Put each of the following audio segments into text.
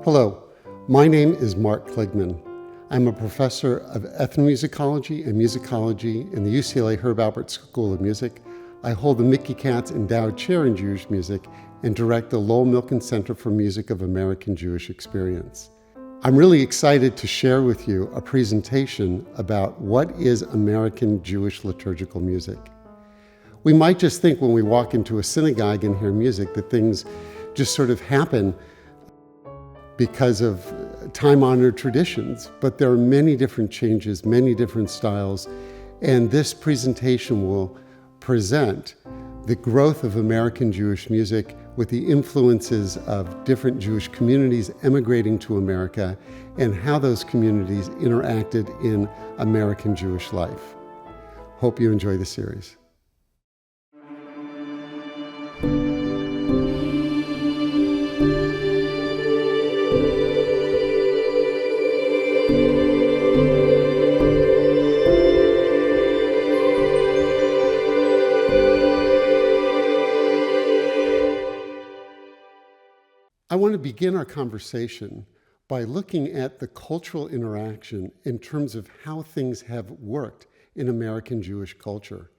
Hello, my name is Mark Kligman. I'm a professor of ethnomusicology and musicology in the UCLA Alpert School of Music. I hold the Mickey Katz Endowed Chair in Jewish Music and direct the Lowell Milken Center for Music of American Jewish Experience. I'm really excited to share with you a presentation about what is American Jewish liturgical music. We might just think when we walk into a synagogue and hear music that things just sort of happen because of time-honored traditions, but there are many different changes, many different styles, and this presentation will present the growth of American Jewish music with the influences of different Jewish communities emigrating to America and how those communities interacted in American Jewish life. Hope you enjoy the series. I want to begin our conversation by looking at the cultural interaction in terms of how things have worked in American Jewish culture.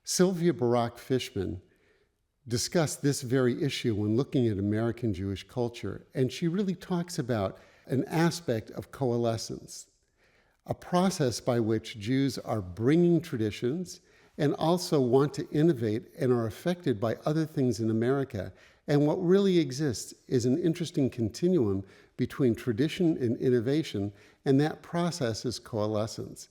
Sylvia Barak-Fishman discussed this very issue when looking at American Jewish culture, and she really talks about an aspect of coalescence, a process by which Jews are bringing traditions and also want to innovate and are affected by other things in America. And what really exists is an interesting continuum between tradition and innovation, and that process is coalescence.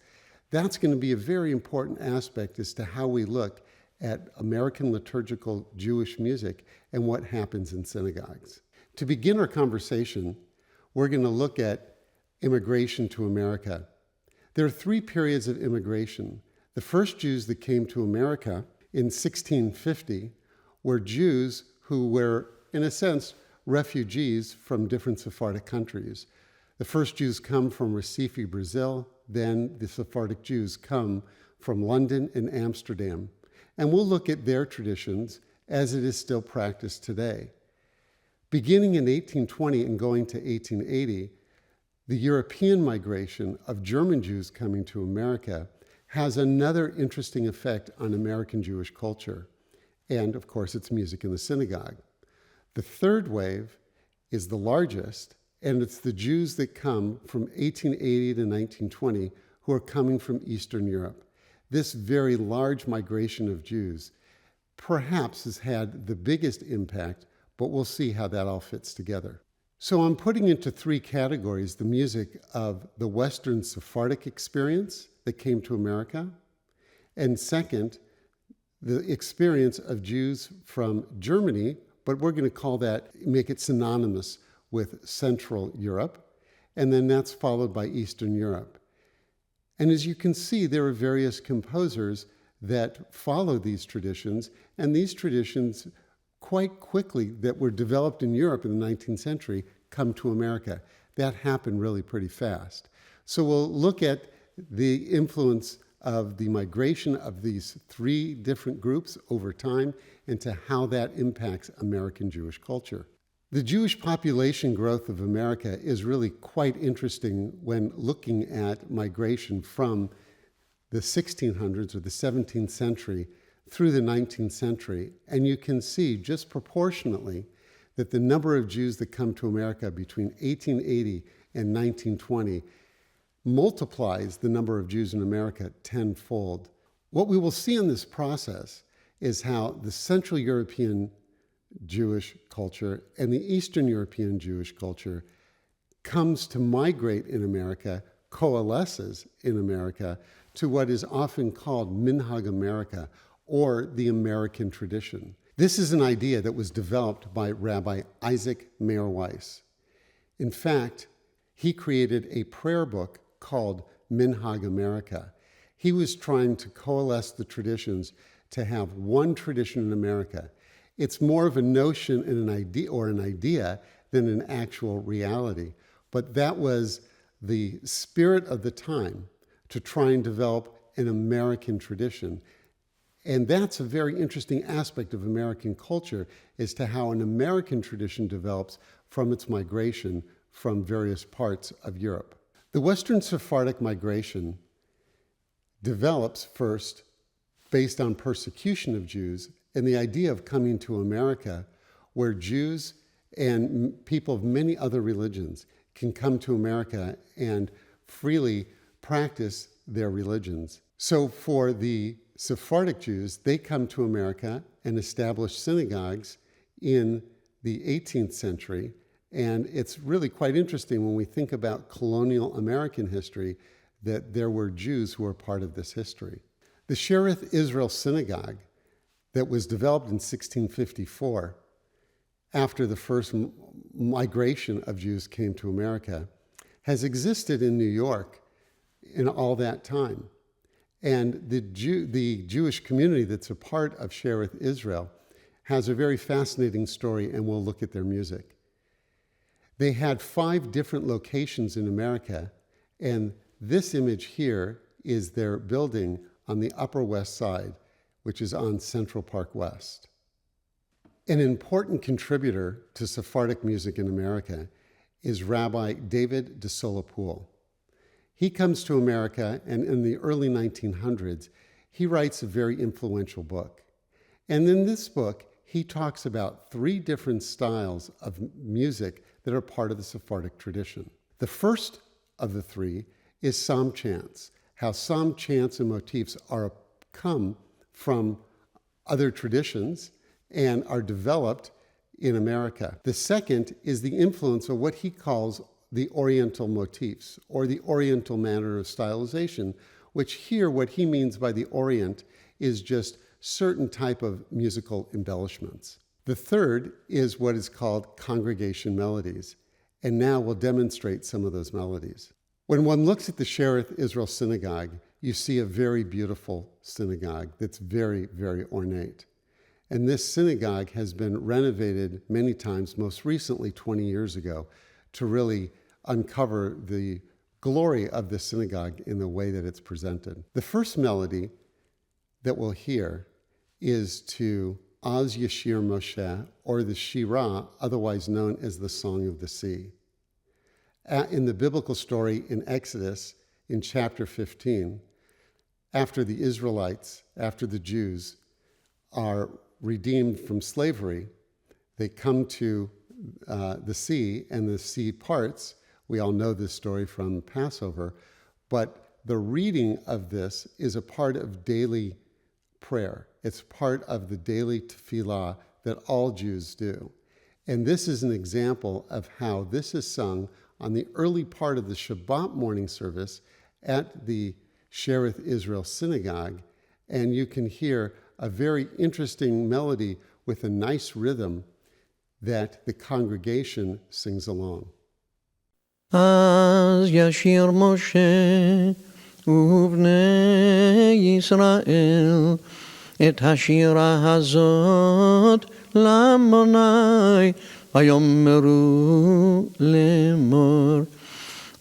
That's going to be a very important aspect as to how we look at American liturgical Jewish music and what happens in synagogues. To begin our conversation, we're going to look at immigration to America. There are three periods of immigration. The first Jews that came to America in 1650 were Jews who were, in a sense, refugees from different Sephardic countries. The first Jews come from Recife, Brazil. Then the Sephardic Jews come from London and Amsterdam. And we'll look at their traditions as it is still practiced today. Beginning in 1820 and going to 1880, the European migration of German Jews coming to America has another interesting effect on American Jewish culture. And of course, it's music in the synagogue. The third wave is the largest, and it's the Jews that come from 1880 to 1920 who are coming from Eastern Europe. This very large migration of Jews perhaps has had the biggest impact, but we'll see how that all fits together. So I'm putting into three categories the music of the Western Sephardic experience that came to America, and second, the experience of Jews from Germany, but we're going to call that, make it synonymous with Central Europe, and then that's followed by Eastern Europe. And as you can see, there are various composers that follow these traditions, and these traditions quite quickly that were developed in Europe in the 19th century come to America. That happened really pretty fast. So we'll look at the influence of the migration of these three different groups over time and to how that impacts American Jewish culture. The Jewish population growth of America is really quite interesting when looking at migration from the 1600s or the 17th century through the 19th century. And you can see just proportionately that the number of Jews that come to America between 1880 and 1920 multiplies the number of Jews in America tenfold. What we will see in this process is how the Central European Jewish culture and the Eastern European Jewish culture comes to migrate in America, coalesces in America to what is often called Minhag America, or the American tradition. This is an idea that was developed by Rabbi Isaac Mayer Weiss. In fact, he created a prayer book called Minhag America. He was trying to coalesce the traditions to have one tradition in America. It's more of a notion and an idea than an actual reality. But that was the spirit of the time, to try and develop an American tradition. And that's a very interesting aspect of American culture, as to how an American tradition develops from its migration from various parts of Europe. The Western Sephardic migration develops first based on persecution of Jews and the idea of coming to America, where Jews and people of many other religions can come to America and freely practice their religions. So for the Sephardic Jews, they come to America and establish synagogues in the 18th century. And it's really quite interesting when we think about colonial American history that there were Jews who were part of this history. The Shearith Israel Synagogue that was developed in 1654 after the first migration of Jews came to America has existed in New York in all that time. And the Jewish community that's a part of Shearith Israel has a very fascinating story, and we'll look at their music. They had 5 different locations in America, and this image here is their building on the Upper West Side, which is on Central Park West. An important contributor to Sephardic music in America is Rabbi David de Solapool. He comes to America, and in the early 1900s, he writes a very influential book. And in this book, he talks about 3 different styles of music that are part of the Sephardic tradition. The first of the 3 is psalm chants, how psalm chants and motifs come from other traditions and are developed in America. The second is the influence of what he calls the Oriental motifs, or the Oriental manner of stylization, which here what he means by the Orient is just certain type of musical embellishments. The third is what is called congregation melodies, and now we'll demonstrate some of those melodies. When one looks at the Shearith Israel Synagogue, you see a very beautiful synagogue that's very, very ornate. And this synagogue has been renovated many times, most recently 20 years ago, to really uncover the glory of the synagogue in the way that it's presented. The first melody that we'll hear is to Az Yashir Moshe, or the Shirah, otherwise known as the Song of the Sea. In the biblical story in Exodus, in chapter 15, after the Israelites, after the Jews, are redeemed from slavery, they come to the sea, and the sea parts. We all know this story from Passover, but the reading of this is a part of daily prayer. It's part of the daily tefillah that all Jews do. And this is an example of how this is sung on the early part of the Shabbat morning service at the Shearith Israel Synagogue, and you can hear a very interesting melody with a nice rhythm that the congregation sings along. Az yashir Moshe uvnei Yisrael et hashira hazot lamonai vayomeru lemor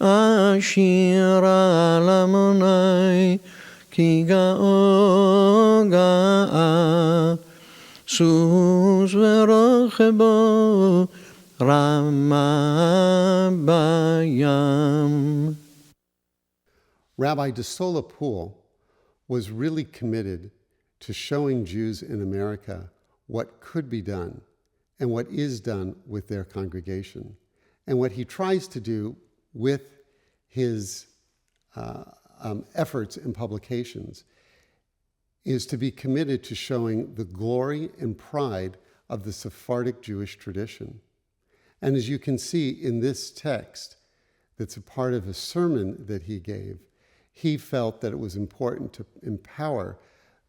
ashira lamonai ki ga'o ga'a sus verochebo Rama bayam. Rabbi de Solapool was really committed to showing Jews in America what could be done and what is done with their congregation. And what he tries to do with his efforts and publications is to be committed to showing the glory and pride of the Sephardic Jewish tradition. And as you can see in this text, that's a part of a sermon that he gave, he felt that it was important to empower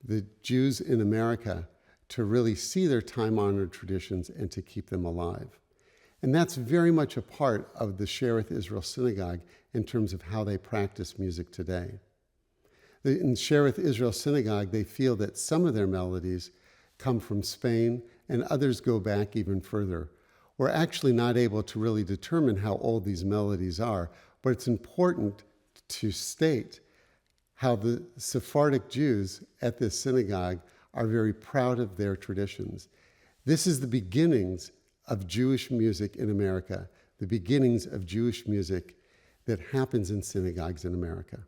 the Jews in America to really see their time-honored traditions and to keep them alive. And that's very much a part of the Shearith Israel Synagogue in terms of how they practice music today. In Shearith Israel Synagogue, they feel that some of their melodies come from Spain and others go back even further. We're actually not able to really determine how old these melodies are, but it's important to state how the Sephardic Jews at this synagogue are very proud of their traditions. This is the beginnings of Jewish music in America. the beginnings of Jewish music that happens in synagogues in America.